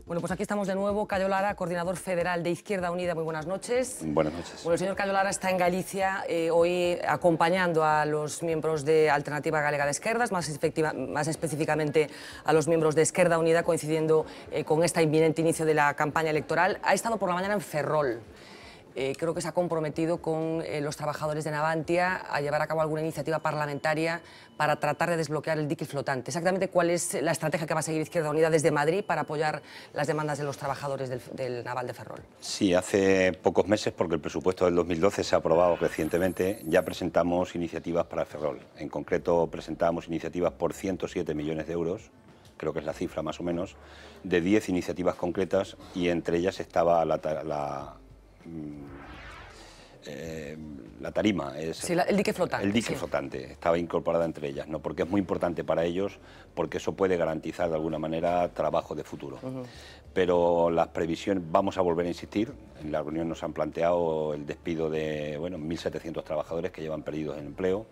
Bueno, pues aquí estamos de nuevo. Cayo Lara, coordinador federal de Izquierda Unida. Muy buenas noches. Buenas noches. Bueno, el señor Cayo Lara está en Galicia hoy acompañando a los miembros de Alternativa Galega de Esquerdas, más específicamente a los miembros de Izquierda Unida, coincidiendo con este inminente inicio de la campaña electoral. Ha estado por la mañana en Ferrol. Creo que se ha comprometido con los trabajadores de Navantia a llevar a cabo alguna iniciativa parlamentaria para tratar de desbloquear el dique flotante. Exactamente cuál es la estrategia que va a seguir Izquierda Unida desde Madrid para apoyar las demandas de los trabajadores del naval de Ferrol. Sí, hace pocos meses, porque el presupuesto del 2012 se ha aprobado recientemente, ya presentamos iniciativas para Ferrol. En concreto, presentamos iniciativas por 107 millones de euros, creo que es la cifra más o menos, de 10 iniciativas concretas, y entre ellas estaba la tarima, sí, el dique flotante. El dique sí. flotante estaba incorporada entre ellas, ¿no? Porque es muy importante para ellos, porque eso puede garantizar de alguna manera trabajo de futuro. Pero las previsiones, vamos a volver a insistir, en la reunión nos han planteado el despido de 1.700 trabajadores que llevan perdidos en empleo,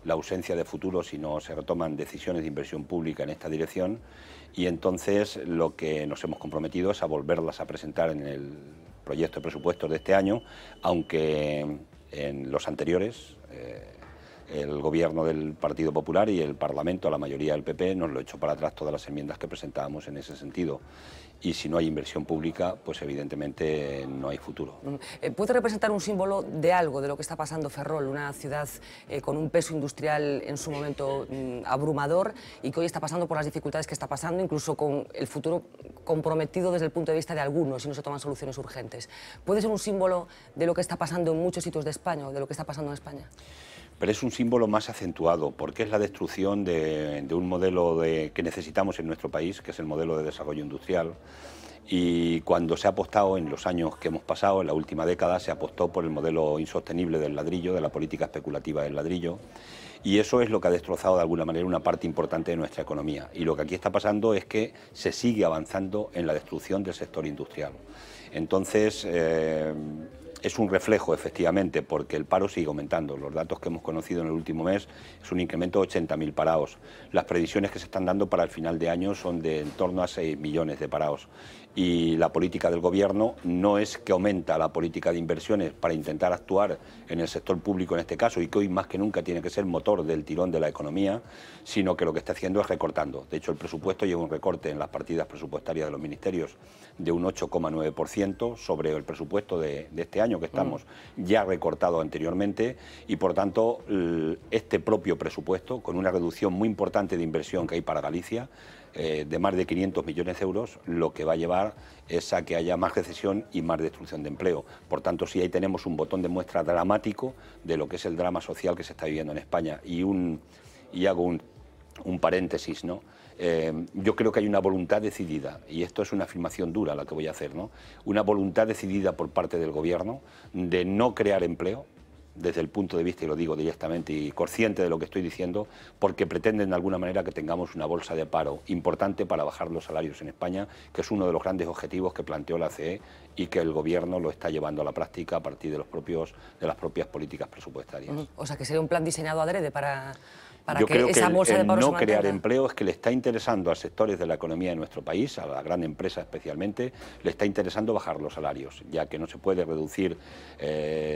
la ausencia de futuro si no se retoman decisiones de inversión pública en esta dirección, y entonces lo que nos hemos comprometido es a volverlas a presentar en el proyecto de presupuestos de este año, aunque en los anteriores el gobierno del Partido Popular y el Parlamento, la mayoría del PP, nos lo echó para atrás todas las enmiendas que presentábamos en ese sentido. Y si no hay inversión pública, pues evidentemente no hay futuro. ¿Puede representar un símbolo de algo de lo que está pasando Ferrol, una ciudad con un peso industrial en su momento abrumador y que hoy está pasando por las dificultades que está pasando, incluso con el futuro comprometido desde el punto de vista de algunos si no se toman soluciones urgentes? ¿Puede ser un símbolo de lo que está pasando en muchos sitios de España o de lo que está pasando en España? Pero es un símbolo más acentuado, porque es la destrucción de un modelo que necesitamos en nuestro país, que es el modelo de desarrollo industrial. Y cuando se ha apostado en los años que hemos pasado, en la última década, se apostó por el modelo insostenible del ladrillo, de la política especulativa del ladrillo. Y eso es lo que ha destrozado de alguna manera una parte importante de nuestra economía. Y lo que aquí está pasando es que se sigue avanzando en la destrucción del sector industrial. Entonces, es un reflejo, efectivamente, porque el paro sigue aumentando. Los datos que hemos conocido en el último mes es un incremento de 80.000 parados. Las previsiones que se están dando para el final de año son de en torno a 6 millones de parados. Y la política del Gobierno no es que aumenta la política de inversiones para intentar actuar en el sector público en este caso, y que hoy más que nunca tiene que ser motor del tirón de la economía, sino que lo que está haciendo es recortando. De hecho, el presupuesto lleva un recorte en las partidas presupuestarias de los ministerios de un 8,9% sobre el presupuesto de este año, que estamos ya recortado anteriormente, y por tanto este propio presupuesto, con una reducción muy importante de inversión que hay para Galicia, de más de 500 millones de euros, lo que va a llevar es a que haya más recesión y más destrucción de empleo. Por tanto, sí, ahí tenemos un botón de muestra dramático de lo que es el drama social que se está viviendo en España. Y hago un paréntesis, ¿no? Yo creo que hay una voluntad decidida, y esto es una afirmación dura la que voy a hacer, ¿no? Una voluntad decidida por parte del Gobierno de no crear empleo, desde el punto de vista, y lo digo directamente y consciente de lo que estoy diciendo, porque pretenden de alguna manera que tengamos una bolsa de paro importante para bajar los salarios en España, que es uno de los grandes objetivos que planteó la CE y que el Gobierno lo está llevando a la práctica a partir de las propias políticas presupuestarias. O sea, que sería un plan diseñado adrede para Yo que creo esa que bolsa de paro no se mantenga. crear empleo es que le está interesando a sectores de la economía de nuestro país, a la gran empresa especialmente, le está interesando bajar los salarios, ya que no se puede reducir,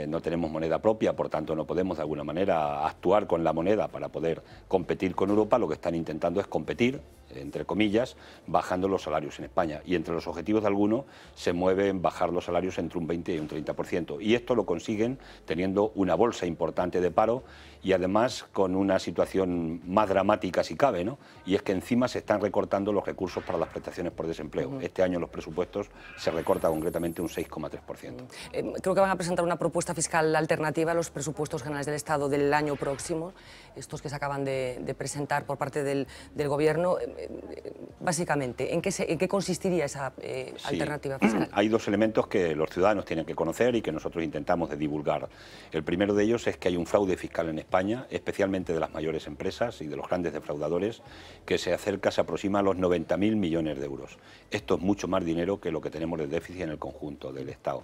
no tenemos moneda propia, por tanto no podemos de alguna manera actuar con la moneda para poder competir con Europa. Lo que están intentando es competir, entre comillas, bajando los salarios en España, y entre los objetivos de algunos se mueven bajar los salarios entre un 20 y un 30%, y esto lo consiguen teniendo una bolsa importante de paro y además con una situación más dramática si cabe, ¿no? Y es que encima se están recortando los recursos para las prestaciones por desempleo. Este año los presupuestos se recorta concretamente un 6,3%. Creo que van a presentar una propuesta fiscal alternativa a los presupuestos generales del Estado del año próximo, estos que se acaban de presentar por parte del Gobierno. Básicamente, ¿en qué consistiría esa alternativa fiscal? Hay dos elementos que los ciudadanos tienen que conocer y que nosotros intentamos de divulgar. El primero de ellos es que hay un fraude fiscal en España, especialmente de las mayores empresas y de los grandes defraudadores, que se aproxima a los 90.000 millones de euros. Esto es mucho más dinero que lo que tenemos de déficit en el conjunto del Estado.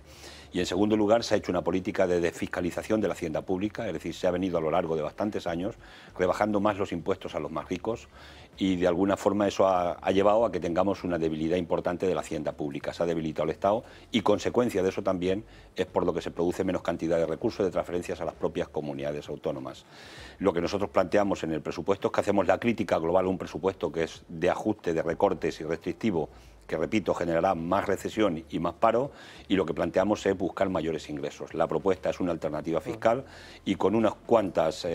Y en segundo lugar, se ha hecho una política de desfiscalización de la hacienda pública, es decir, se ha venido a lo largo de bastantes años rebajando más los impuestos a los más ricos, y de alguna forma eso ha llevado a que tengamos una debilidad importante de la hacienda pública. Se ha debilitado el Estado y consecuencia de eso también es por lo que se produce menos cantidad de recursos de transferencias a las propias comunidades autónomas. Lo que nosotros planteamos en el presupuesto es que hacemos la crítica global a un presupuesto que es de ajuste, de recortes y restrictivo, que, repito, generará más recesión y más paro, y lo que planteamos es buscar mayores ingresos. La propuesta es una alternativa fiscal y con unas cuantas,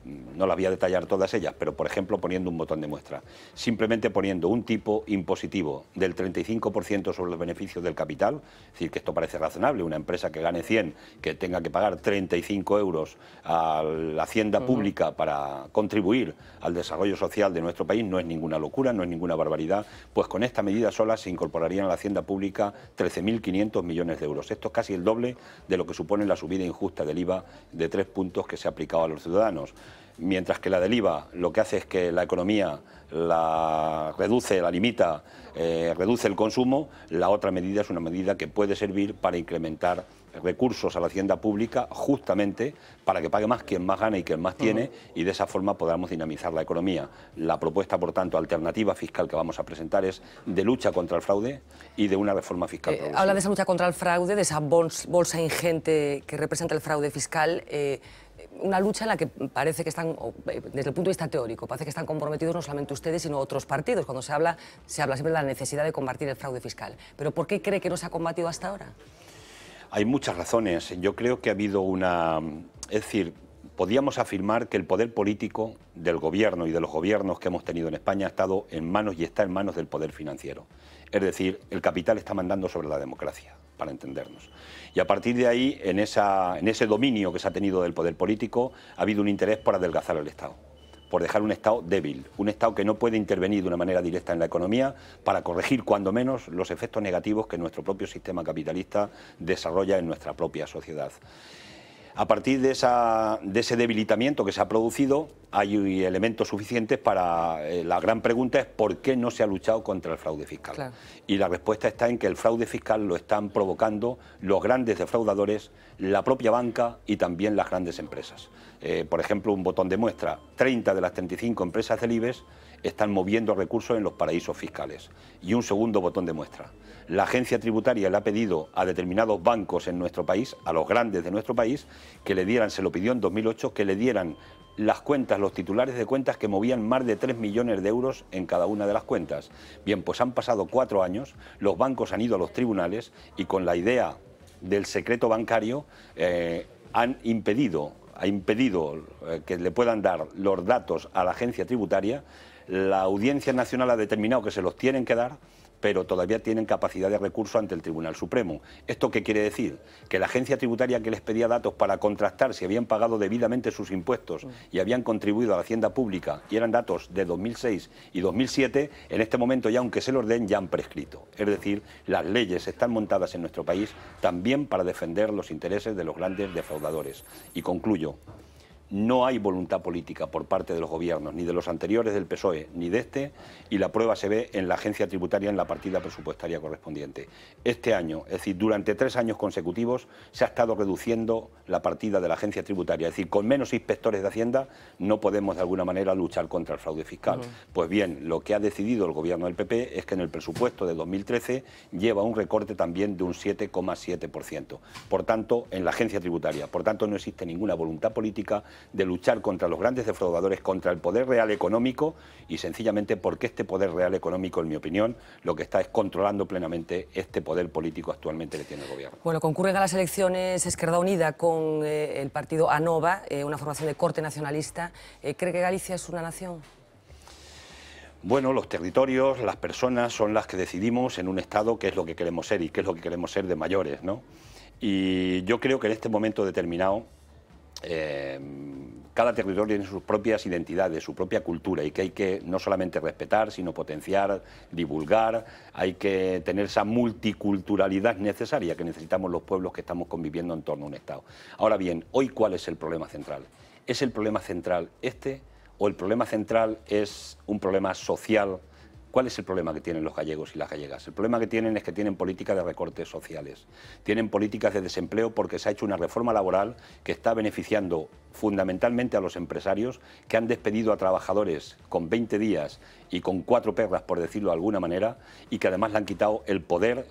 no las voy a detallar todas ellas, pero por ejemplo poniendo un botón de muestra, simplemente poniendo un tipo impositivo del 35% sobre los beneficios del capital, es decir, que esto parece razonable, una empresa que gane 100, que tenga que pagar 35 euros a la hacienda pública para contribuir al desarrollo social de nuestro país, no es ninguna locura, no es ninguna barbaridad, pues con esta medida sola se incorporarían a la hacienda pública 13.500 millones de euros. Esto es casi el doble de lo que supone la subida injusta del IVA de 3 puntos que se ha aplicado a los ciudadanos. Mientras que la del IVA lo que hace es que la economía la reduce, la limita, reduce el consumo, la otra medida es una medida que puede servir para incrementar recursos a la hacienda pública justamente para que pague más quien más gana y quien más tiene, y de esa forma podamos dinamizar la economía. La propuesta, por tanto, alternativa fiscal que vamos a presentar es de lucha contra el fraude y de una reforma fiscal progresiva. Habla de esa lucha contra el fraude, de esa bolsa ingente que representa el fraude fiscal, una lucha en la que parece que están, desde el punto de vista teórico, parece que están comprometidos no solamente ustedes, sino otros partidos. Cuando se habla siempre de la necesidad de combatir el fraude fiscal. ¿Pero por qué cree que no se ha combatido hasta ahora? Hay muchas razones. Yo creo que ha habido una... Es decir, podíamos afirmar que el poder político del gobierno y de los gobiernos que hemos tenido en España ha estado en manos y está en manos del poder financiero. Es decir, el capital está mandando sobre la democracia, para entendernos. Y a partir de ahí, en ese dominio que se ha tenido del poder político, ha habido un interés por adelgazar el Estado, por dejar un Estado débil, un Estado que no puede intervenir de una manera directa en la economía para corregir cuando menos los efectos negativos que nuestro propio sistema capitalista desarrolla en nuestra propia sociedad. A partir de ese debilitamiento que se ha producido, hay elementos suficientes para... la gran pregunta es ¿por qué no se ha luchado contra el fraude fiscal? Claro. Y la respuesta está en que el fraude fiscal lo están provocando los grandes defraudadores, la propia banca y también las grandes empresas. Por ejemplo, un botón de muestra, 30 de las 35 empresas del IBEX están moviendo recursos en los paraísos fiscales. Y un segundo botón de muestra. La agencia tributaria le ha pedido a determinados bancos en nuestro país, a los grandes de nuestro país, que le dieran, se lo pidió en 2008, que le dieran las cuentas, los titulares de cuentas que movían más de 3 millones de euros en cada una de las cuentas. Bien, pues han pasado 4 años, los bancos han ido a los tribunales y con la idea del secreto bancario ha impedido que le puedan dar los datos a la agencia tributaria. La Audiencia Nacional ha determinado que se los tienen que dar, pero todavía tienen capacidad de recurso ante el Tribunal Supremo. ¿Esto qué quiere decir? Que la agencia tributaria que les pedía datos para contrastar si habían pagado debidamente sus impuestos y habían contribuido a la hacienda pública, y eran datos de 2006 y 2007, en este momento ya, aunque se los den, ya han prescrito. Es decir, las leyes están montadas en nuestro país también para defender los intereses de los grandes defraudadores. Y concluyo. No hay voluntad política por parte de los gobiernos, ni de los anteriores del PSOE, ni de este, y la prueba se ve en la agencia tributaria en la partida presupuestaria correspondiente. Este año, es decir, durante 3 años consecutivos, se ha estado reduciendo la partida de la agencia tributaria. Es decir, con menos inspectores de Hacienda no podemos de alguna manera luchar contra el fraude fiscal. Pues bien, lo que ha decidido el gobierno del PP es que en el presupuesto de 2013 lleva un recorte también de un 7,7%. Por tanto, en la agencia tributaria. Por tanto, no existe ninguna voluntad política de luchar contra los grandes defraudadores, contra el poder real económico, y sencillamente porque este poder real económico, en mi opinión, lo que está es controlando plenamente este poder político actualmente que tiene el gobierno. Bueno, concurren a las elecciones Esquerda Unida con el partido ANOVA, una formación de corte nacionalista. ¿Cree que Galicia es una nación? Bueno, los territorios, las personas son las que decidimos en un Estado qué es lo que queremos ser y qué es lo que queremos ser de mayores, ¿no? Y yo creo que en este momento determinado cada territorio tiene sus propias identidades, su propia cultura, y que hay que no solamente respetar, sino potenciar, divulgar. Hay que tener esa multiculturalidad necesaria que necesitamos los pueblos que estamos conviviendo en torno a un Estado. Ahora bien, hoy, ¿cuál es el problema central? ¿Es el problema central este, o el problema central es un problema social ¿Cuál es el problema que tienen los gallegos y las gallegas? El problema que tienen es que tienen políticas de recortes sociales, tienen políticas de desempleo porque se ha hecho una reforma laboral que está beneficiando fundamentalmente a los empresarios que han despedido a trabajadores con 20 días y con 4 perras, por decirlo de alguna manera, y que además le han quitado el poder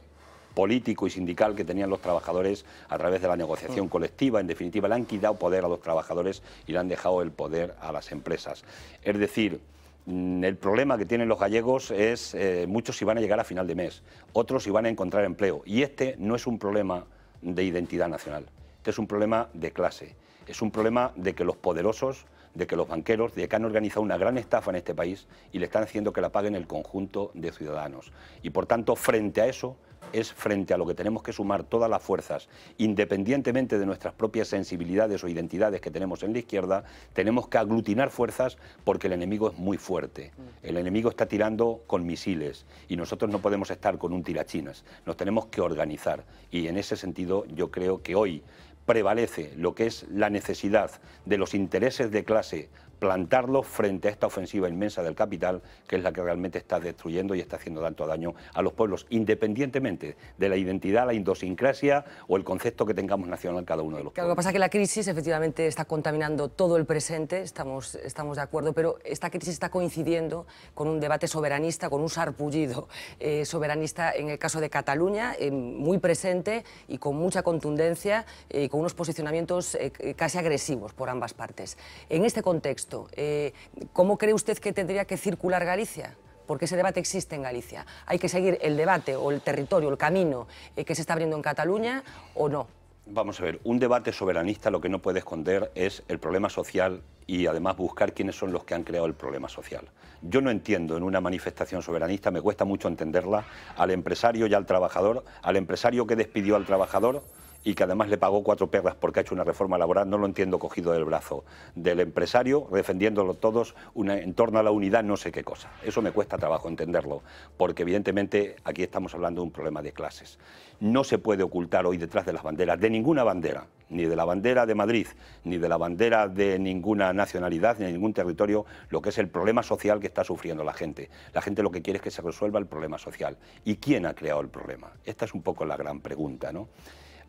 político y sindical que tenían los trabajadores a través de la negociación colectiva. En definitiva, le han quitado poder a los trabajadores y le han dejado el poder a las empresas. Es decir, el problema que tienen los gallegos es muchos si van a llegar a final de mes, otros si van a encontrar empleo. Y este no es un problema de identidad nacional, este es un problema de clase, es un problema de que los poderosos, de que los banqueros, de que han organizado una gran estafa en este país y le están haciendo que la paguen el conjunto de ciudadanos. Y por tanto, frente a eso, es frente a lo que tenemos que sumar todas las fuerzas, independientemente de nuestras propias sensibilidades o identidades que tenemos en la izquierda, tenemos que aglutinar fuerzas porque el enemigo es muy fuerte. El enemigo está tirando con misiles y nosotros no podemos estar con un tirachinas, nos tenemos que organizar y en ese sentido yo creo que hoy prevalece lo que es la necesidad de los intereses de clase, plantarlos frente a esta ofensiva inmensa del capital, que es la que realmente está destruyendo y está haciendo tanto daño a los pueblos, independientemente de la identidad, la idiosincrasia o el concepto que tengamos nacional cada uno de los pueblos. Lo que pasa es que la crisis efectivamente está contaminando todo el presente, estamos de acuerdo, pero esta crisis está coincidiendo con un debate soberanista, con un sarpullido soberanista en el caso de Cataluña, muy presente y con mucha contundencia, con unos posicionamientos casi agresivos por ambas partes. En este contexto, ¿cómo cree usted que tendría que circular Galicia? Porque ese debate existe en Galicia. ¿Hay que seguir el debate o el territorio, el camino que se está abriendo en Cataluña o no? Vamos a ver, un debate soberanista lo que no puede esconder es el problema social y además buscar quiénes son los que han creado el problema social. Yo no entiendo en una manifestación soberanista, me cuesta mucho entenderla, al empresario y al trabajador, al empresario que despidió al trabajador y que además le pagó 4 perras porque ha hecho una reforma laboral, no lo entiendo cogido del brazo del empresario, defendiéndolo todos en torno a la unidad no sé qué cosa. Eso me cuesta trabajo entenderlo, porque evidentemente aquí estamos hablando de un problema de clases. No se puede ocultar hoy detrás de las banderas, de ninguna bandera, ni de la bandera de Madrid, ni de la bandera de ninguna nacionalidad, ni de ningún territorio, lo que es el problema social que está sufriendo la gente. La gente lo que quiere es que se resuelva el problema social. ¿Y quién ha creado el problema? Esta es un poco la gran pregunta, ¿no?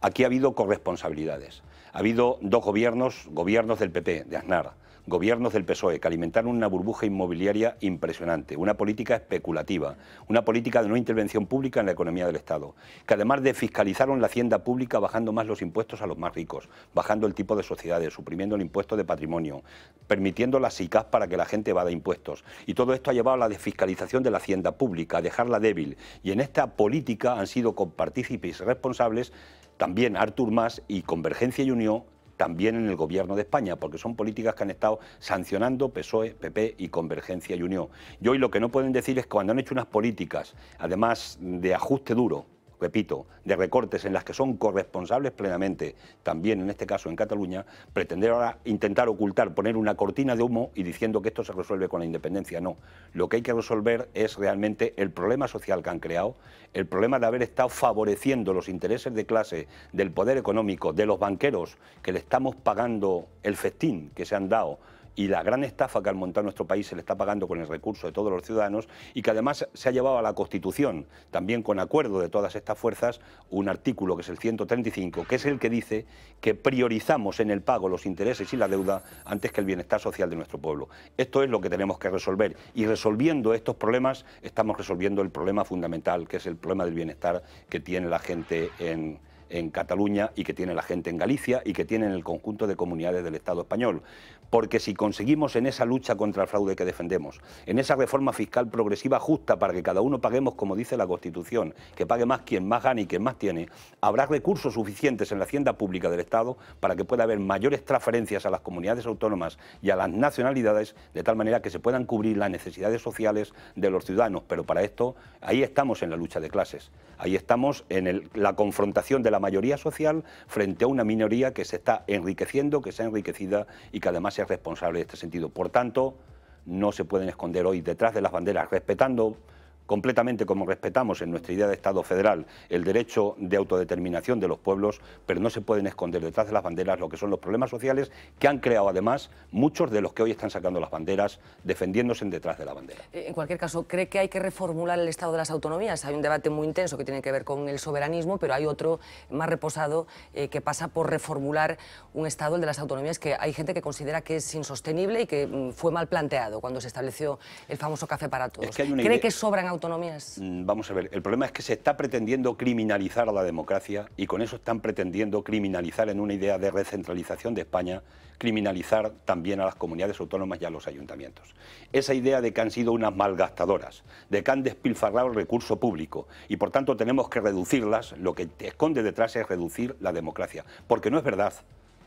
Aquí ha habido corresponsabilidades. Ha habido 2 gobiernos del PP, de Aznar, gobiernos del PSOE, que alimentaron una burbuja inmobiliaria impresionante, una política especulativa, una política de no intervención pública en la economía del Estado, que además desfiscalizaron la hacienda pública bajando más los impuestos a los más ricos, bajando el tipo de sociedades, suprimiendo el impuesto de patrimonio, permitiendo las SICAV para que la gente evada impuestos. Y todo esto ha llevado a la desfiscalización de la hacienda pública, a dejarla débil. Y en esta política han sido copartícipes y responsables también Artur Mas y Convergencia y Unió, también en el gobierno de España, porque son políticas que han estado sancionando PSOE, PP y Convergencia y Unió. Y hoy lo que no pueden decir es que cuando han hecho unas políticas, además de ajuste duro, repito, de recortes en las que son corresponsables plenamente, también en este caso en Cataluña, pretender ahora intentar ocultar, poner una cortina de humo y diciendo que esto se resuelve con la independencia. No, lo que hay que resolver es realmente el problema social que han creado, el problema de haber estado favoreciendo los intereses de clase, del poder económico, de los banqueros, que le estamos pagando el festín que se han dado, y la gran estafa que han montado nuestro país se le está pagando con el recurso de todos los ciudadanos y que además se ha llevado a la Constitución, también con acuerdo de todas estas fuerzas, un artículo que es el 135, que es el que dice que priorizamos en el pago los intereses y la deuda antes que el bienestar social de nuestro pueblo. Esto es lo que tenemos que resolver y resolviendo estos problemas estamos resolviendo el problema fundamental, que es el problema del bienestar que tiene la gente en Cataluña y que tiene la gente en Galicia y que tiene en el conjunto de comunidades del Estado español. Porque si conseguimos en esa lucha contra el fraude que defendemos, en esa reforma fiscal progresiva justa para que cada uno paguemos como dice la Constitución, que pague más quien más gane y quien más tiene, habrá recursos suficientes en la hacienda pública del Estado para que pueda haber mayores transferencias a las comunidades autónomas y a las nacionalidades, de tal manera que se puedan cubrir las necesidades sociales de los ciudadanos. Pero para esto, ahí estamos en la lucha de clases, ahí estamos en la confrontación de la mayoría social frente a una minoría que se está enriqueciendo, que se ha enriquecida y que además es responsable de este sentido. Por tanto, no se pueden esconder hoy detrás de las banderas, respetando completamente como respetamos en nuestra idea de Estado federal el derecho de autodeterminación de los pueblos, pero no se pueden esconder detrás de las banderas lo que son los problemas sociales que han creado además muchos de los que hoy están sacando las banderas, defendiéndose detrás de la bandera. En cualquier caso, ¿cree que hay que reformular el Estado de las autonomías? Hay un debate muy intenso que tiene que ver con el soberanismo, pero hay otro más reposado que pasa por reformular un Estado, el de las autonomías, que hay gente que considera que es insostenible y que fue mal planteado cuando se estableció el famoso café para todos. Es que ¿Cree que sobran autonomías? Vamos a ver, el problema es que se está pretendiendo criminalizar a la democracia y con eso están pretendiendo criminalizar en una idea de recentralización de España, criminalizar también a las comunidades autónomas y a los ayuntamientos. Esa idea de que han sido unas malgastadoras, de que han despilfarrado el recurso público y por tanto tenemos que reducirlas, lo que esconde detrás es reducir la democracia, porque no es verdad.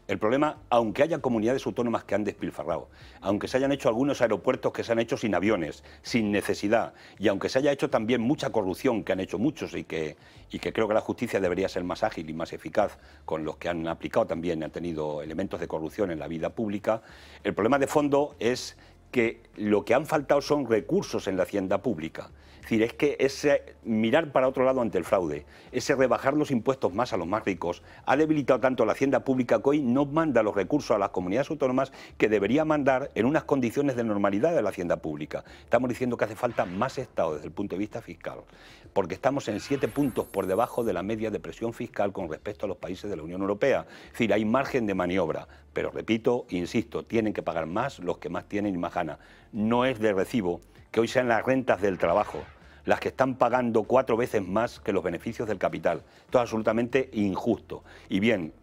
El problema, aunque haya comunidades autónomas que han despilfarrado, aunque se hayan hecho algunos aeropuertos que se han hecho sin aviones, sin necesidad, y aunque se haya hecho también mucha corrupción, que han hecho muchos y que creo que la justicia debería ser más ágil y más eficaz con los que han aplicado también, han tenido elementos de corrupción en la vida pública, el problema de fondo es que lo que han faltado son recursos en la hacienda pública. Es decir, es que ese mirar para otro lado ante el fraude, ese rebajar los impuestos más a los más ricos, ha debilitado tanto la hacienda pública que hoy no manda los recursos a las comunidades autónomas que debería mandar en unas condiciones de normalidad de la hacienda pública. Estamos diciendo que hace falta más Estado desde el punto de vista fiscal, porque estamos en 7 puntos por debajo de la media de presión fiscal con respecto a los países de la Unión Europea. Es decir, hay margen de maniobra, pero repito, insisto, tienen que pagar más los que más tienen y más ganan. No es de recibo que hoy sean las rentas del trabajo las que están pagando 4 veces más que los beneficios del capital. Esto es absolutamente injusto. Y bien,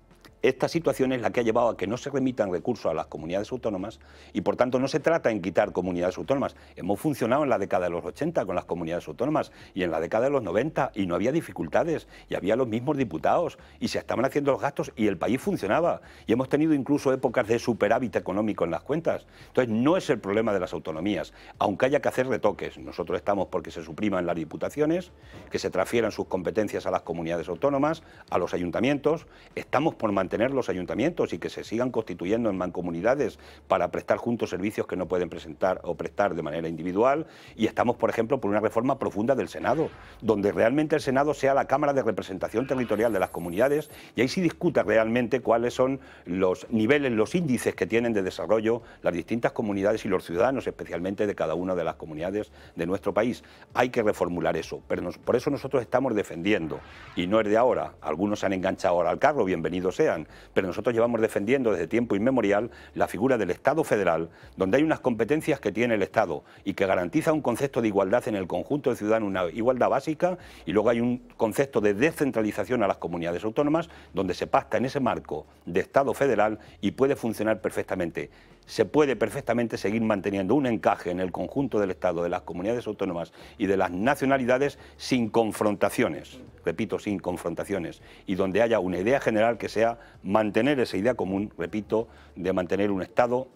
esta situación es la que ha llevado a que no se remitan recursos a las comunidades autónomas y por tanto no se trata en quitar comunidades autónomas. Hemos funcionado en la década de los 80 con las comunidades autónomas y en la década de los 90 y no había dificultades y había los mismos diputados y se estaban haciendo los gastos y el país funcionaba y hemos tenido incluso épocas de superávit económico en las cuentas. Entonces no es el problema de las autonomías, aunque haya que hacer retoques. Nosotros estamos porque se supriman las diputaciones, que se transfieran sus competencias a las comunidades autónomas, a los ayuntamientos, estamos por mantener los ayuntamientos y que se sigan constituyendo en mancomunidades para prestar juntos servicios que no pueden presentar o prestar de manera individual y estamos, por ejemplo, por una reforma profunda del Senado, donde realmente el Senado sea la Cámara de Representación Territorial de las comunidades y ahí sí discuta realmente cuáles son los niveles, los índices que tienen de desarrollo las distintas comunidades y los ciudadanos, especialmente de cada una de las comunidades de nuestro país. Hay que reformular eso, pero por eso nosotros estamos defendiendo, y no es de ahora, algunos se han enganchado ahora al carro, bienvenidos sean, pero nosotros llevamos defendiendo desde tiempo inmemorial la figura del Estado federal, donde hay unas competencias que tiene el Estado y que garantiza un concepto de igualdad en el conjunto de ciudadanos, una igualdad básica, y luego hay un concepto de descentralización a las comunidades autónomas, donde se pacta en ese marco de Estado federal y puede funcionar perfectamente. Se puede perfectamente seguir manteniendo un encaje en el conjunto del Estado, de las comunidades autónomas y de las nacionalidades sin confrontaciones, repito, sin confrontaciones, y donde haya una idea general que sea mantener esa idea común, repito, de mantener un Estado,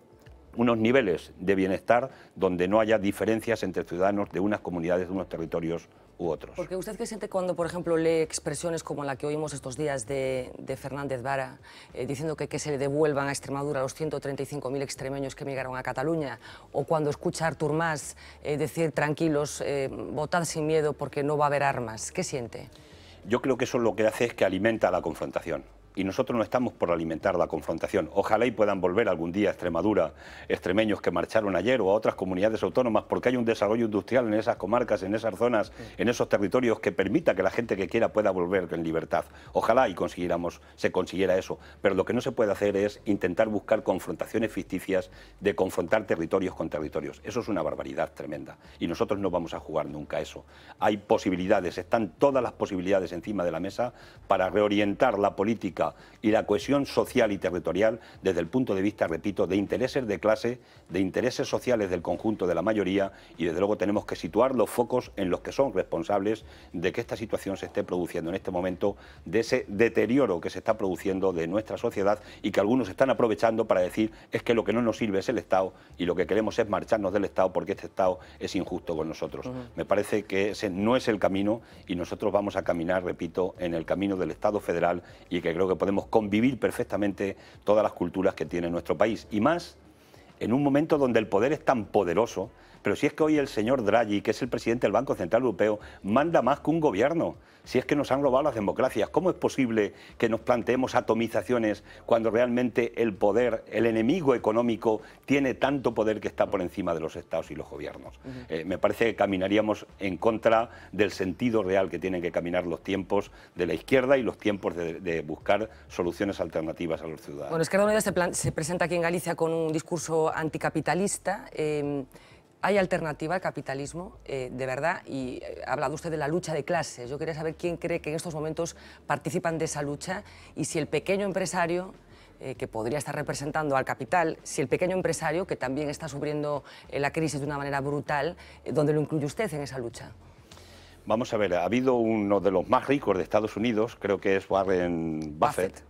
unos niveles de bienestar donde no haya diferencias entre ciudadanos de unas comunidades, de unos territorios u otros. Porque usted, ¿qué siente cuando, por ejemplo, lee expresiones como la que oímos estos días de Fernández Vara, diciendo que se le devuelvan a Extremadura los 135.000 extremeños que emigraron a Cataluña, o cuando escucha a Artur Mas decir tranquilos, votad sin miedo porque no va a haber armas? ¿Qué siente? Yo creo que eso lo que hace es que alimenta la confrontación. Y nosotros no estamos por alimentar la confrontación. Ojalá y puedan volver algún día a Extremadura extremeños que marcharon ayer o a otras comunidades autónomas porque hay un desarrollo industrial en esas comarcas, en esas zonas, en esos territorios que permita que la gente que quiera pueda volver en libertad. Ojalá y se consiguiera eso. Pero lo que no se puede hacer es intentar buscar confrontaciones ficticias de confrontar territorios con territorios. Eso es una barbaridad tremenda. Y nosotros no vamos a jugar nunca a eso. Hay posibilidades, están todas las posibilidades encima de la mesa para reorientar la política y la cohesión social y territorial desde el punto de vista, repito, de intereses de clase, de intereses sociales del conjunto de la mayoría y desde luego tenemos que situar los focos en los que son responsables de que esta situación se esté produciendo en este momento, de ese deterioro que se está produciendo de nuestra sociedad y que algunos están aprovechando para decir es que lo que no nos sirve es el Estado y lo que queremos es marcharnos del Estado porque este Estado es injusto con nosotros. Me parece que ese no es el camino y nosotros vamos a caminar, repito, en el camino del Estado federal y que creo que podemos convivir perfectamente todas las culturas que tiene nuestro país y más en un momento donde el poder es tan poderoso. Pero si es que hoy el señor Draghi, que es el presidente del Banco Central Europeo, manda más que un gobierno. Si es que nos han robado las democracias, ¿cómo es posible que nos planteemos atomizaciones cuando realmente el poder, el enemigo económico, tiene tanto poder que está por encima de los estados y los gobiernos? Me parece que caminaríamos en contra del sentido real que tienen que caminar los tiempos de la izquierda y los tiempos de buscar soluciones alternativas a los ciudadanos. Bueno, Esquerda Unida se presenta aquí en Galicia con un discurso anticapitalista. ¿Hay alternativa al capitalismo, de verdad? Y ha hablado usted de la lucha de clases. Yo quería saber quién cree que en estos momentos participan de esa lucha y si el pequeño empresario, que podría estar representando al capital, si el pequeño empresario, que también está sufriendo la crisis de una manera brutal, ¿dónde lo incluye usted en esa lucha? Vamos a ver, ha habido uno de los más ricos de Estados Unidos, creo que es Warren Buffett,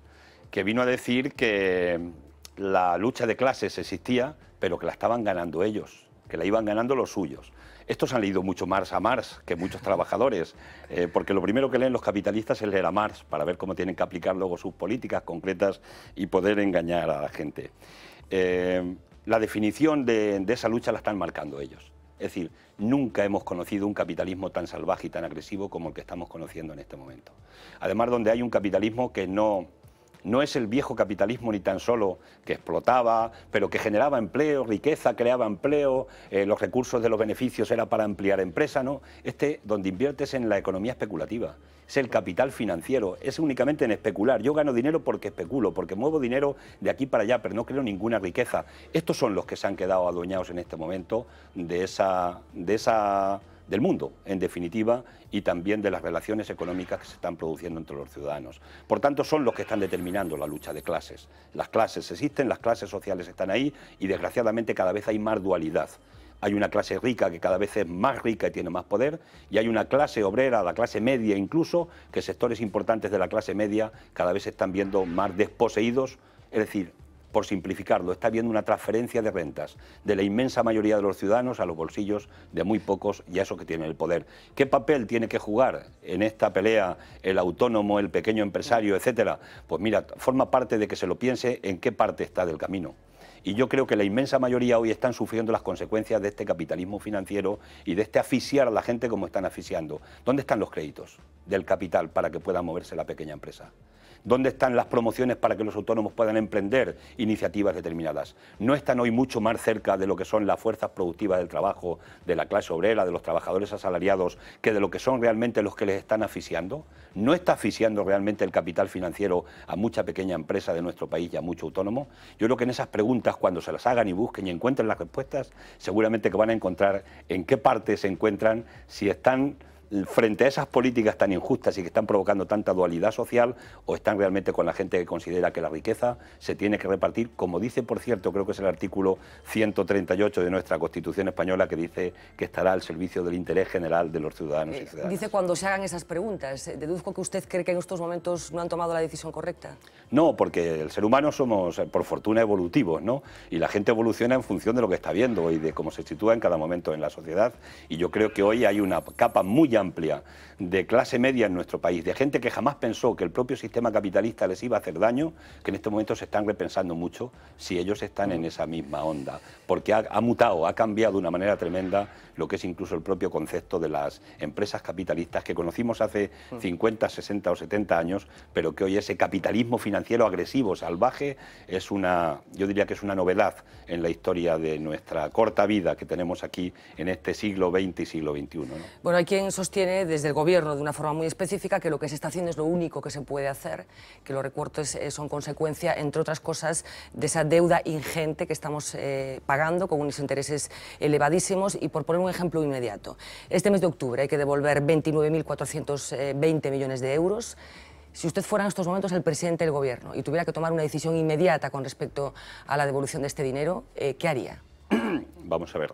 que vino a decir que la lucha de clases existía, pero que la estaban ganando ellos, que la iban ganando los suyos. Estos han leído mucho Marx a Marx que muchos trabajadores, porque lo primero que leen los capitalistas es leer a Marx para ver cómo tienen que aplicar luego sus políticas concretas y poder engañar a la gente. La definición de esa lucha la están marcando ellos. Es decir, nunca hemos conocido un capitalismo tan salvaje y tan agresivo como el que estamos conociendo en este momento. Además, donde hay un capitalismo que no es el viejo capitalismo ni tan solo que explotaba, pero que generaba empleo, riqueza, creaba empleo, los recursos de los beneficios era para ampliar empresa, ¿no? Donde inviertes en la economía especulativa, es el capital financiero, es únicamente en especular. Yo gano dinero porque especulo, porque muevo dinero de aquí para allá, pero no creo ninguna riqueza. Estos son los que se han quedado adueñados en este momento del mundo, en definitiva, y también de las relaciones económicas que se están produciendo entre los ciudadanos. Por tanto, son los que están determinando la lucha de clases. Las clases existen, las clases sociales están ahí y, desgraciadamente, cada vez hay más dualidad. Hay una clase rica que cada vez es más rica y tiene más poder, y hay una clase obrera, la clase media incluso, que sectores importantes de la clase media cada vez se están viendo más desposeídos, es decir, por simplificarlo, está habiendo una transferencia de rentas de la inmensa mayoría de los ciudadanos a los bolsillos de muy pocos y a esos que tienen el poder. ¿Qué papel tiene que jugar en esta pelea el autónomo, el pequeño empresario, etcétera? Pues mira, forma parte de que se lo piense en qué parte está del camino. Y yo creo que la inmensa mayoría hoy están sufriendo las consecuencias de este capitalismo financiero y de este asfixiar a la gente como están asfixiando. ¿Dónde están los créditos del capital para que pueda moverse la pequeña empresa? ¿Dónde están las promociones para que los autónomos puedan emprender iniciativas determinadas? ¿No están hoy mucho más cerca de lo que son las fuerzas productivas del trabajo, de la clase obrera, de los trabajadores asalariados, que de lo que son realmente los que les están asfixiando? ¿No está asfixiando realmente el capital financiero a mucha pequeña empresa de nuestro país y a mucho autónomo? Yo creo que en esas preguntas, cuando se las hagan y busquen y encuentren las respuestas, seguramente que van a encontrar en qué parte se encuentran, si están frente a esas políticas tan injustas y que están provocando tanta dualidad social, o están realmente con la gente que considera que la riqueza se tiene que repartir, como dice, por cierto, creo que es el artículo 138 de nuestra Constitución española, que dice que estará al servicio del interés general de los ciudadanos y ciudadanas. Dice cuando se hagan esas preguntas. Deduzco que usted cree que en estos momentos no han tomado la decisión correcta. No, porque el ser humano somos, por fortuna, evolutivos, ¿no? Y la gente evoluciona en función de lo que está viendo y de cómo se sitúa en cada momento en la sociedad. Y yo creo que hoy hay una capa muy amplia de clase media en nuestro país, de gente que jamás pensó que el propio sistema capitalista les iba a hacer daño, que en este momento se están repensando mucho si ellos están en esa misma onda, porque ha mutado, ha cambiado de una manera tremenda lo que es incluso el propio concepto de las empresas capitalistas que conocimos hace 50, 60 o 70 años, pero que hoy ese capitalismo financiero agresivo, salvaje, es yo diría que es una novedad en la historia de nuestra corta vida que tenemos aquí en este siglo XX y siglo XXI, ¿no? Bueno, hay quien sostiene desde el Gobierno de una forma muy específica que lo que se está haciendo es lo único que se puede hacer, que los recortes son consecuencia, entre otras cosas, de esa deuda ingente que estamos pagando con unos intereses elevadísimos. Y por poner un ejemplo inmediato, este mes de octubre hay que devolver 29.420 millones de euros. Si usted fuera en estos momentos el presidente del Gobierno y tuviera que tomar una decisión inmediata con respecto a la devolución de este dinero, ¿qué haría? Vamos a ver.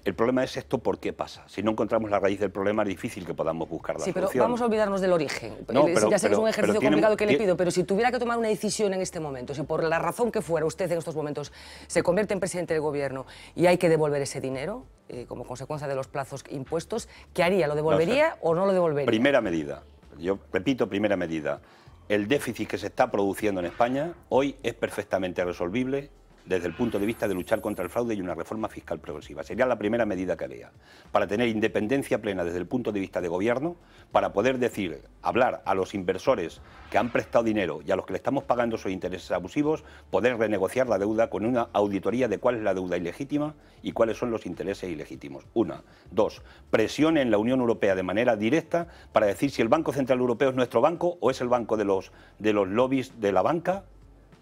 El problema es esto, ¿por qué pasa? Si no encontramos la raíz del problema, es difícil que podamos buscar la solución. Sí, pero vamos a olvidarnos del origen. No, ya sé que es un ejercicio complicado que le pido, pero si tuviera que tomar una decisión en este momento, si por la razón que fuera usted en estos momentos se convierte en presidente del Gobierno y hay que devolver ese dinero, como consecuencia de los plazos impuestos, ¿qué haría? ¿Lo devolvería o no lo devolvería? Primera medida, yo repito, primera medida. El déficit que se está produciendo en España hoy es perfectamente resolvible desde el punto de vista de luchar contra el fraude y una reforma fiscal progresiva. Sería la primera medida que haría, para tener independencia plena desde el punto de vista de gobierno, para poder decir, hablar a los inversores que han prestado dinero y a los que le estamos pagando sus intereses abusivos, poder renegociar la deuda con una auditoría de cuál es la deuda ilegítima y cuáles son los intereses ilegítimos. Una. Dos, presión en la Unión Europea de manera directa para decir si el Banco Central Europeo es nuestro banco o es el banco de los lobbies de la banca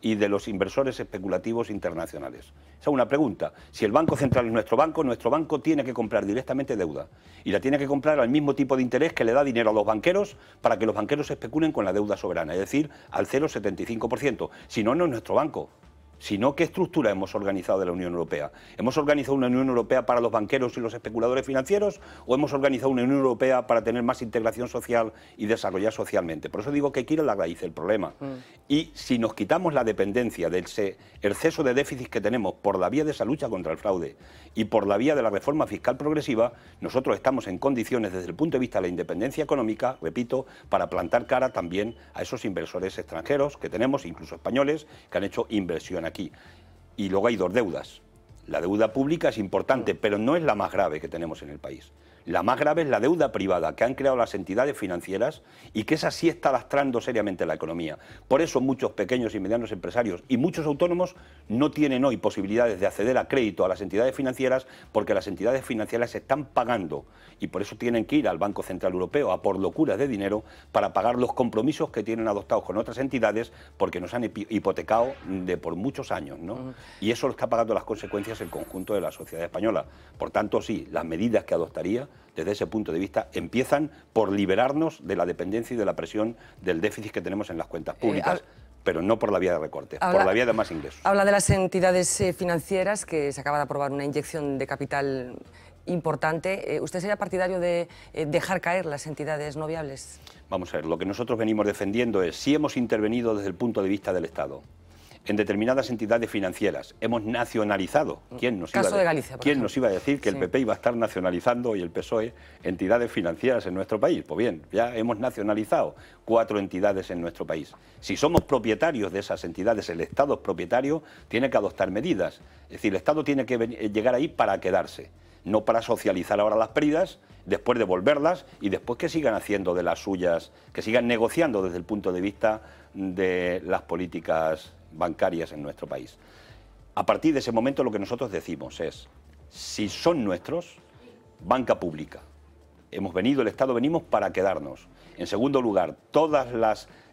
y de los inversores especulativos internacionales. Esa es una pregunta. Si el Banco Central es nuestro banco tiene que comprar directamente deuda y la tiene que comprar al mismo tipo de interés que le da dinero a los banqueros para que los banqueros especulen con la deuda soberana, es decir, al 0,75%. Si no, no es nuestro banco. Sino, ¿qué estructura hemos organizado de la Unión Europea? ¿Hemos organizado una Unión Europea para los banqueros y los especuladores financieros o hemos organizado una Unión Europea para tener más integración social y desarrollar socialmente? Por eso digo que hay que ir a la raíz del problema. Y si nos quitamos la dependencia del exceso de déficit que tenemos por la vía de esa lucha contra el fraude y por la vía de la reforma fiscal progresiva, nosotros estamos en condiciones, desde el punto de vista de la independencia económica, repito, para plantar cara también a esos inversores extranjeros que tenemos, incluso españoles, que han hecho inversión aquí. Y luego hay dos deudas. La deuda pública es importante, pero no es la más grave que tenemos en el país. La más grave es la deuda privada que han creado las entidades financieras y que esa sí está lastrando seriamente la economía. Por eso muchos pequeños y medianos empresarios y muchos autónomos no tienen hoy posibilidades de acceder a crédito a las entidades financieras porque las entidades financieras están pagando y por eso tienen que ir al Banco Central Europeo a por locuras de dinero para pagar los compromisos que tienen adoptados con otras entidades porque nos han hipotecado por muchos años, ¿no? Y eso lo está pagando las consecuencias el conjunto de la sociedad española. Por tanto, sí, las medidas que adoptaría desde ese punto de vista empiezan por liberarnos de la dependencia y de la presión del déficit que tenemos en las cuentas públicas, pero no por la vía de recortes, por la vía de más ingresos. Habla de las entidades financieras, que se acaba de aprobar una inyección de capital importante. ¿Usted sería partidario de dejar caer las entidades no viables? Vamos a ver, lo que nosotros venimos defendiendo es, si hemos intervenido desde el punto de vista del Estado en determinadas entidades financieras, hemos nacionalizado. ¿Quién nos iba a decir que el PP iba a estar nacionalizando y el PSOE entidades financieras en nuestro país? Pues bien, ya hemos nacionalizado 4 entidades en nuestro país. Si somos propietarios de esas entidades, el Estado es propietario, tiene que adoptar medidas. Es decir, el Estado tiene que llegar ahí para quedarse, no para socializar ahora las pérdidas, después devolverlas y después que sigan haciendo de las suyas, que sigan negociando desde el punto de vista de las políticas bancarias en nuestro país. A partir de ese momento lo que nosotros decimos es, si son nuestros, banca pública. Hemos venido, el Estado venimos para quedarnos. En segundo lugar,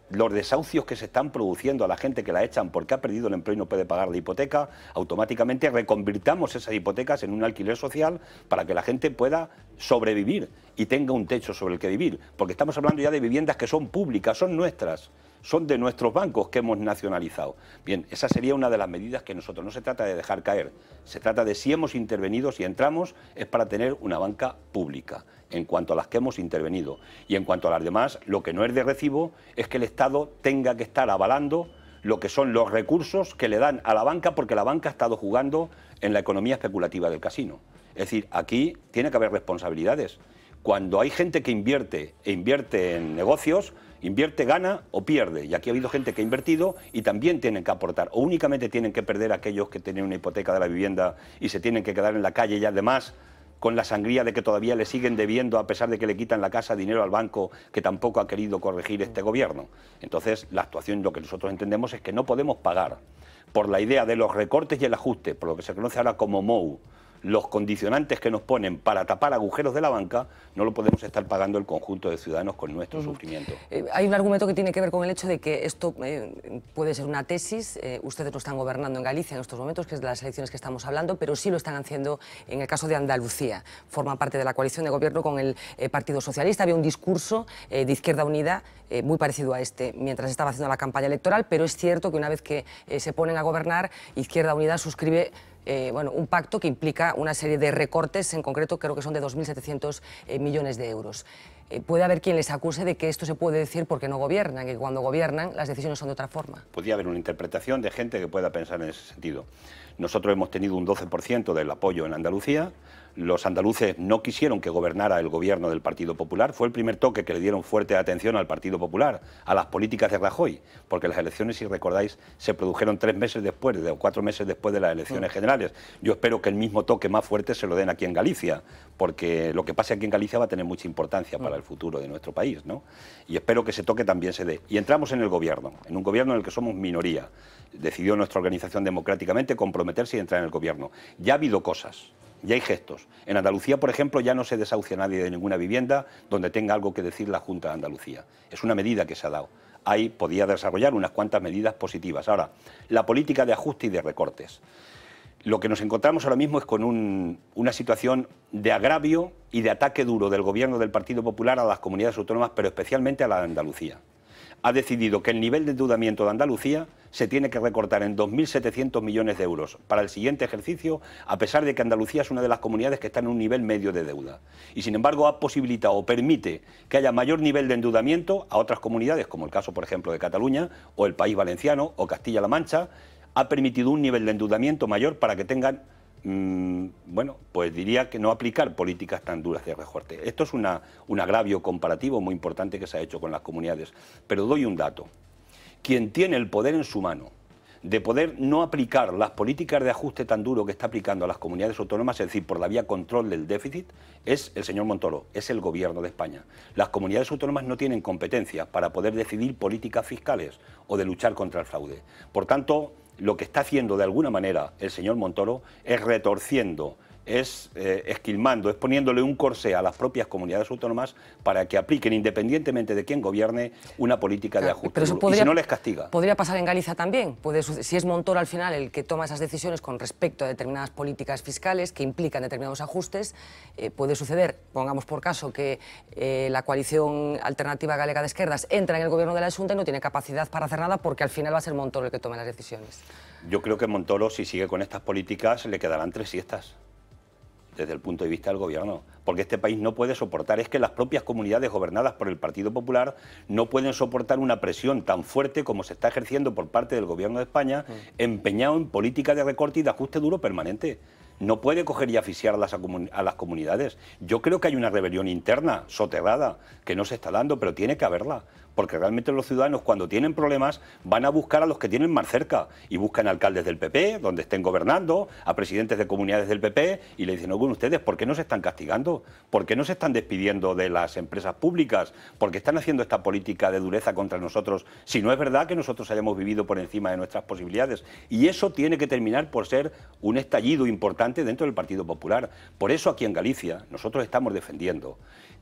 los desahucios que se están produciendo a la gente que la echan porque ha perdido el empleo y no puede pagar la hipoteca, automáticamente reconvirtamos esas hipotecas en un alquiler social para que la gente pueda sobrevivir y tenga un techo sobre el que vivir. Porque estamos hablando ya de viviendas que son públicas, son nuestras, son de nuestros bancos que hemos nacionalizado. Bien, esa sería una de las medidas que nosotros, no se trata de dejar caer, se trata de si hemos intervenido, si entramos, es para tener una banca pública, en cuanto a las que hemos intervenido. Y en cuanto a las demás, lo que no es de recibo es que el Estado tenga que estar avalando lo que son los recursos que le dan a la banca porque la banca ha estado jugando en la economía especulativa del casino. Es decir, aquí tiene que haber responsabilidades. Cuando hay gente que invierte en negocios, invierte, gana o pierde. Y aquí ha habido gente que ha invertido y también tienen que aportar. O únicamente tienen que perder aquellos que tienen una hipoteca de la vivienda y se tienen que quedar en la calle y además con la sangría de que todavía le siguen debiendo a pesar de que le quitan la casa dinero al banco que tampoco ha querido corregir este gobierno. Entonces, la actuación, lo que nosotros entendemos es que no podemos pagar por la idea de los recortes y el ajuste, por lo que se conoce ahora como MOU, los condicionantes que nos ponen para tapar agujeros de la banca, no lo podemos estar pagando el conjunto de ciudadanos con nuestro sufrimiento. Hay un argumento que tiene que ver con el hecho de que esto puede ser una tesis. Ustedes no están gobernando en Galicia en estos momentos, que es de las elecciones que estamos hablando, pero sí lo están haciendo en el caso de Andalucía. Forman parte de la coalición de gobierno con el Partido Socialista. Había un discurso de Izquierda Unida muy parecido a este mientras estaba haciendo la campaña electoral, pero es cierto que una vez que se ponen a gobernar, Izquierda Unida suscribe un pacto que implica una serie de recortes, en concreto creo que son de 2.700 millones de euros. puede haber quien les acuse de que esto se puede decir porque no gobiernan, que cuando gobiernan las decisiones son de otra forma. Podría haber una interpretación de gente que pueda pensar en ese sentido. Nosotros hemos tenido un 12% del apoyo en Andalucía. Los andaluces no quisieron que gobernara el gobierno del Partido Popular. Fue el primer toque que le dieron fuerte atención al Partido Popular, a las políticas de Rajoy, porque las elecciones, si recordáis, se produjeron 3 meses después, o 4 meses después de las elecciones generales. Yo espero que el mismo toque más fuerte se lo den aquí en Galicia, porque lo que pase aquí en Galicia va a tener mucha importancia para el futuro de nuestro país, ¿no? Y espero que ese toque también se dé. Y entramos en el gobierno, en un gobierno en el que somos minoría. Decidió nuestra organización democráticamente comprometerse y entrar en el gobierno. Ya ha habido cosas. Ya hay gestos. En Andalucía, por ejemplo, ya no se desahucia nadie de ninguna vivienda donde tenga algo que decir la Junta de Andalucía. Es una medida que se ha dado. Ahí podía desarrollar unas cuantas medidas positivas. Ahora, la política de ajuste y de recortes. Lo que nos encontramos ahora mismo es con una situación de agravio y de ataque duro del gobierno del Partido Popular a las comunidades autónomas, pero especialmente a la de Andalucía. Ha decidido que el nivel de endeudamiento de Andalucía se tiene que recortar en 2.700 millones de euros para el siguiente ejercicio, a pesar de que Andalucía es una de las comunidades que está en un nivel medio de deuda. Y sin embargo ha posibilitado o permite que haya mayor nivel de endeudamiento a otras comunidades, como el caso, por ejemplo, de Cataluña, o el País Valenciano, o Castilla-La Mancha. Ha permitido un nivel de endeudamiento mayor para que tengan, bueno, pues diría que no aplicar políticas tan duras de recorte. Esto es un agravio comparativo muy importante que se ha hecho con las comunidades. Pero doy un dato. Quien tiene el poder en su mano de poder no aplicar las políticas de ajuste tan duro que está aplicando a las comunidades autónomas, es decir, por la vía control del déficit, es el señor Montoro, es el gobierno de España. Las comunidades autónomas no tienen competencias para poder decidir políticas fiscales o de luchar contra el fraude. Por tanto, lo que está haciendo de alguna manera el señor Montoro es retorciendo, es esquilmando, es poniéndole un corsé a las propias comunidades autónomas para que apliquen, independientemente de quién gobierne, una política de ajuste. Pero y si no les castiga. ¿Podría pasar en Galicia también? Si es Montoro al final el que toma esas decisiones con respecto a determinadas políticas fiscales que implican determinados ajustes, puede suceder, pongamos por caso, que la coalición alternativa galega de izquierdas entra en el gobierno de la Xunta y no tiene capacidad para hacer nada porque al final va a ser Montoro el que tome las decisiones. Yo creo que Montoro, si sigue con estas políticas, le quedarán 3 siestas. Desde el punto de vista del gobierno, porque este país no puede soportar, es que las propias comunidades gobernadas por el Partido Popular no pueden soportar una presión tan fuerte como se está ejerciendo por parte del gobierno de España, empeñado en política de recorte y de ajuste duro permanente. No puede coger y asfixiar a las comunidades. Yo creo que hay una rebelión interna, soterrada, que no se está dando, pero tiene que haberla. Porque realmente los ciudadanos, cuando tienen problemas, van a buscar a los que tienen más cerca. Y buscan alcaldes del PP, donde estén gobernando, a presidentes de comunidades del PP, y le dicen, oigan ustedes, ¿por qué no se están castigando? ¿Por qué no se están despidiendo de las empresas públicas? ¿Por qué están haciendo esta política de dureza contra nosotros? Si no es verdad que nosotros hayamos vivido por encima de nuestras posibilidades. Y eso tiene que terminar por ser un estallido importante dentro del Partido Popular. Por eso aquí en Galicia nosotros estamos defendiendo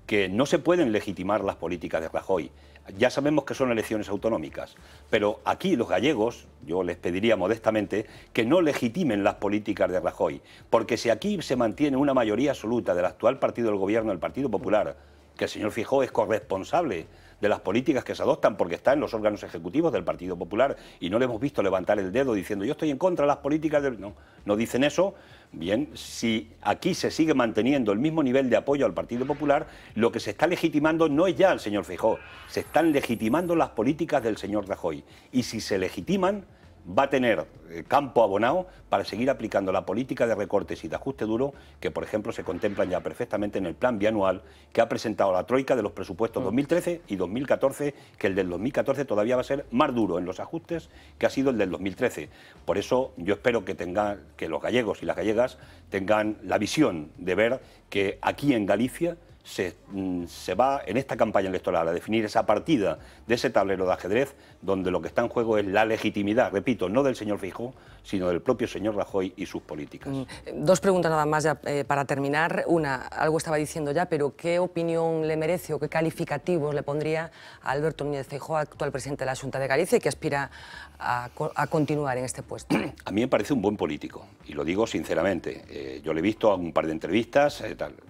que no se pueden legitimar las políticas de Rajoy. Ya sabemos que son elecciones autonómicas, pero aquí los gallegos, yo les pediría modestamente que no legitimen las políticas de Rajoy, porque si aquí se mantiene una mayoría absoluta del actual partido del gobierno, el Partido Popular, que el señor Feijóo es corresponsable de las políticas que se adoptan porque está en los órganos ejecutivos del Partido Popular y no le hemos visto levantar el dedo diciendo yo estoy en contra de las políticas del... No dicen eso. Bien, si aquí se sigue manteniendo el mismo nivel de apoyo al Partido Popular, lo que se está legitimando no es ya el señor Feijóo, se están legitimando las políticas del señor Rajoy. Y si se legitiman, va a tener campo abonado para seguir aplicando la política de recortes y de ajuste duro que, por ejemplo, se contemplan ya perfectamente en el plan bianual que ha presentado la Troika de los presupuestos 2013 y 2014, que el del 2014 todavía va a ser más duro en los ajustes que ha sido el del 2013. Por eso yo espero que los gallegos y las gallegas tengan la visión de ver que aquí en Galicia se va en esta campaña electoral a definir esa partida de ese tablero de ajedrez donde lo que está en juego es la legitimidad, repito, no del señor Feijóo, sino del propio señor Rajoy y sus políticas. Dos preguntas nada más ya, para terminar. Una, algo estaba diciendo ya, pero ¿qué opinión le merece o qué calificativos le pondría a Alberto Núñez Feijóo, actual presidente de la Xunta de Galicia y que aspira a continuar en este puesto? A mí me parece un buen político, y lo digo sinceramente. Yo le he visto a un par de entrevistas,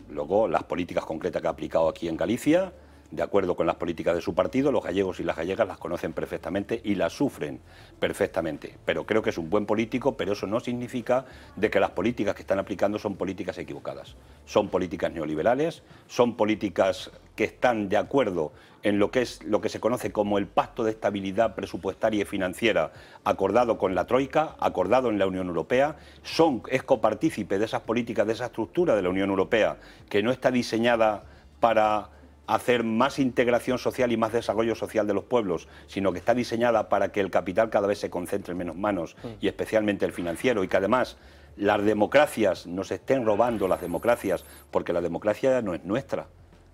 luego las políticas concretas que ha aplicado aquí en Galicia, de acuerdo con las políticas de su partido. Los gallegos y las gallegas las conocen perfectamente y las sufren perfectamente. Pero creo que es un buen político, pero eso no significa de que las políticas que están aplicando son políticas equivocadas. Son políticas neoliberales, son políticas que están de acuerdo en lo que se conoce como el Pacto de Estabilidad Presupuestaria y Financiera acordado con la Troika, acordado en la Unión Europea, es copartícipe de esas políticas, de esa estructura de la Unión Europea, que no está diseñada para hacer más integración social y más desarrollo social de los pueblos, sino que está diseñada para que el capital cada vez se concentre en menos manos, y especialmente el financiero, y que además las democracias nos estén robando las democracias, porque la democracia no es nuestra.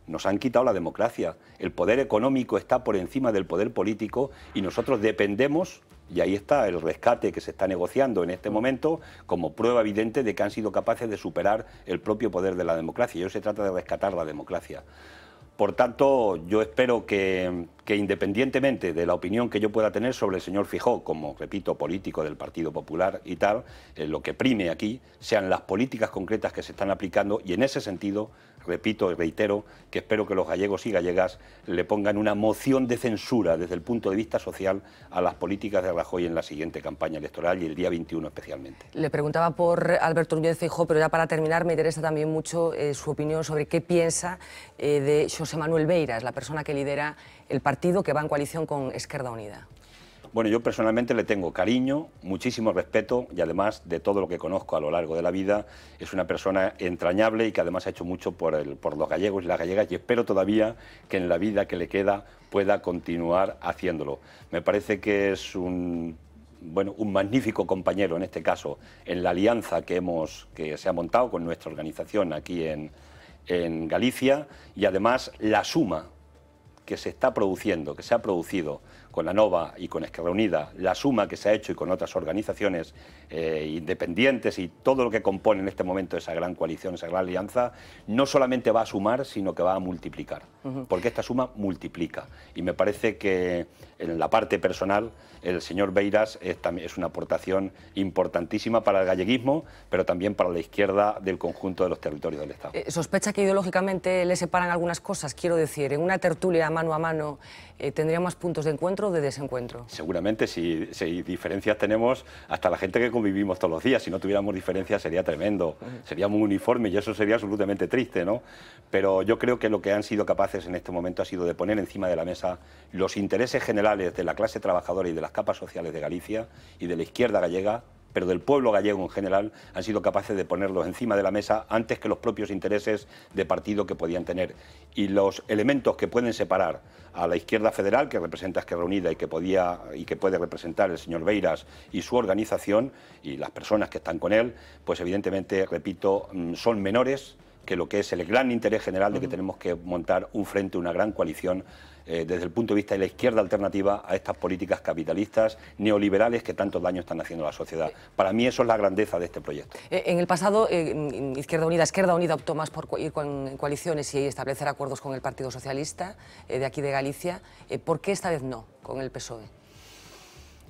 Nos han quitado la democracia. El poder económico está por encima del poder político y nosotros dependemos, y ahí está el rescate que se está negociando en este momento, como prueba evidente de que han sido capaces de superar el propio poder de la democracia. Y hoy se trata de rescatar la democracia. Por tanto, yo espero que independientemente de la opinión que yo pueda tener sobre el señor Feijóo, como, repito, político del Partido Popular y tal, lo que prime aquí sean las políticas concretas que se están aplicando, y en ese sentido, repito y reitero, que espero que los gallegos y gallegas le pongan una moción de censura desde el punto de vista social a las políticas de Rajoy en la siguiente campaña electoral y el día 21 especialmente. Le preguntaba por Alberto Núñez Feijóo, pero ya para terminar me interesa también mucho su opinión sobre qué piensa de Xosé Manuel Beiras, la persona que lidera el partido que va en coalición con Esquerda Unida. Bueno, yo personalmente le tengo cariño, muchísimo respeto, y además de todo lo que conozco a lo largo de la vida, es una persona entrañable y que además ha hecho mucho por los gallegos y las gallegas, y espero todavía que en la vida que le queda pueda continuar haciéndolo. Me parece que es un magnífico compañero, en este caso, en la alianza que se ha montado con nuestra organización aquí en Galicia, y además la suma que se está produciendo, que se ha producido con la Nova y con Esquerra Unida, la suma que se ha hecho y con otras organizaciones independientes y todo lo que compone en este momento esa gran coalición, esa gran alianza, no solamente va a sumar, sino que va a multiplicar, porque esta suma multiplica. Y me parece que en la parte personal el señor Beiras es una aportación importantísima para el galleguismo, pero también para la izquierda del conjunto de los territorios del Estado. ¿Sospecha que ideológicamente le separan algunas cosas? Quiero decir, en una tertulia mano a mano, ¿tendría más puntos de encuentro o de desencuentro? Seguramente, si diferencias tenemos, hasta la gente que convivimos todos los días, si no tuviéramos diferencias sería tremendo, sería muy uniforme y eso sería absolutamente triste, ¿no? Pero yo creo que lo que han sido capaces en este momento ha sido de poner encima de la mesa los intereses generales de la clase trabajadora y de las capas sociales de Galicia y de la izquierda gallega, pero del pueblo gallego en general, han sido capaces de ponerlos encima de la mesa antes que los propios intereses de partido que podían tener. Y los elementos que pueden separar a la izquierda federal, que representa Esquerra Unida y que puede representar el señor Beiras y su organización y las personas que están con él, pues evidentemente, repito, son menores que lo que es el gran interés general de que tenemos que montar un frente, una gran coalición desde el punto de vista de la izquierda alternativa a estas políticas capitalistas neoliberales que tantos daños están haciendo a la sociedad. Para mí eso es la grandeza de este proyecto. En el pasado, Esquerda Unida optó más por ir con coaliciones y establecer acuerdos con el Partido Socialista de aquí de Galicia. ¿Por qué esta vez no con el PSOE?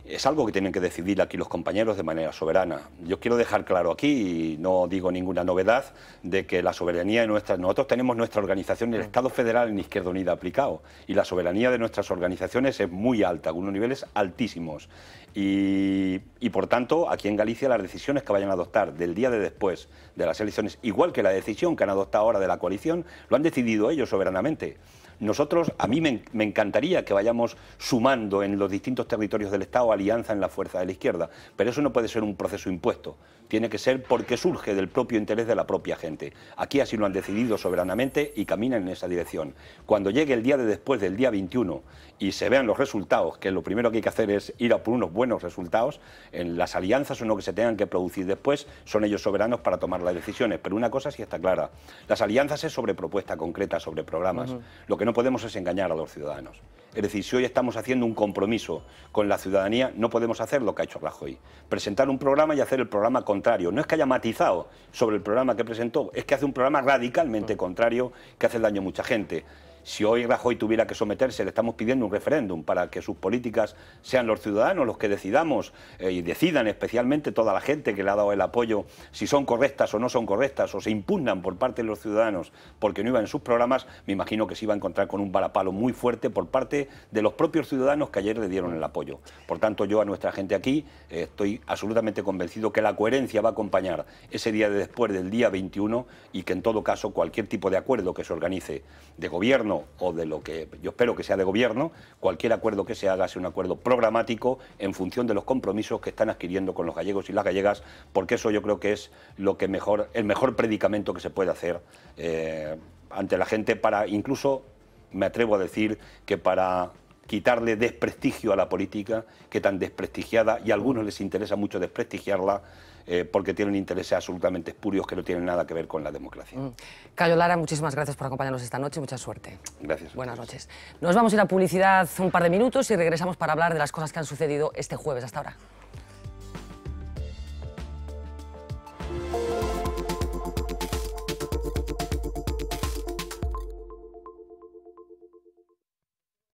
Es algo que tienen que decidir aquí los compañeros de manera soberana. Yo quiero dejar claro aquí, y no digo ninguna novedad, de que la soberanía de nosotros tenemos nuestra organización, el Estado federal en Izquierda Unida aplicado, y la soberanía de nuestras organizaciones es muy alta, con unos niveles altísimos. Y por tanto, aquí en Galicia las decisiones que vayan a adoptar del día de después de las elecciones, igual que la decisión que han adoptado ahora de la coalición, lo han decidido ellos soberanamente. Nosotros, a mí me encantaría que vayamos sumando en los distintos territorios del Estado alianza en la fuerza de la izquierda, pero eso no puede ser un proceso impuesto, tiene que ser porque surge del propio interés de la propia gente. Aquí así lo han decidido soberanamente y caminan en esa dirección. Cuando llegue el día de después del día 21 y se vean los resultados, que lo primero que hay que hacer es ir a por unos buenos resultados, en las alianzas o no que se tengan que producir después, son ellos soberanos para tomar las decisiones, pero una cosa sí está clara, las alianzas es sobre propuesta concreta, sobre programas. Lo que no podemos es engañar a los ciudadanos. Es decir, si hoy estamos haciendo un compromiso con la ciudadanía, no podemos hacer lo que ha hecho Rajoy. Presentar un programa y hacer el programa contrario. No es que haya matizado sobre el programa que presentó, es que hace un programa radicalmente contrario que hace daño a mucha gente. Si hoy Rajoy tuviera que someterse, le estamos pidiendo un referéndum para que sus políticas sean los ciudadanos los que decidamos y decidan especialmente toda la gente que le ha dado el apoyo si son correctas o no son correctas o se impugnan por parte de los ciudadanos porque no iban en sus programas, me imagino que se iba a encontrar con un varapalo muy fuerte por parte de los propios ciudadanos que ayer le dieron el apoyo. Por tanto, yo a nuestra gente aquí estoy absolutamente convencido que la coherencia va a acompañar ese día de después del día 21 y que en todo caso cualquier tipo de acuerdo que se organice de gobierno o de lo que yo espero que sea de gobierno, cualquier acuerdo que se haga sea un acuerdo programático en función de los compromisos que están adquiriendo con los gallegos y las gallegas, porque eso yo creo que es lo que el mejor predicamento que se puede hacer ante la gente para, incluso me atrevo a decir que para quitarle desprestigio a la política, que tan desprestigiada, y a algunos les interesa mucho desprestigiarla, porque tienen intereses absolutamente espurios que no tienen nada que ver con la democracia. Cayo Lara, muchísimas gracias por acompañarnos esta noche, mucha suerte. Gracias. Buenas noches. Nos vamos a ir a publicidad un par de minutos y regresamos para hablar de las cosas que han sucedido este jueves. Hasta ahora.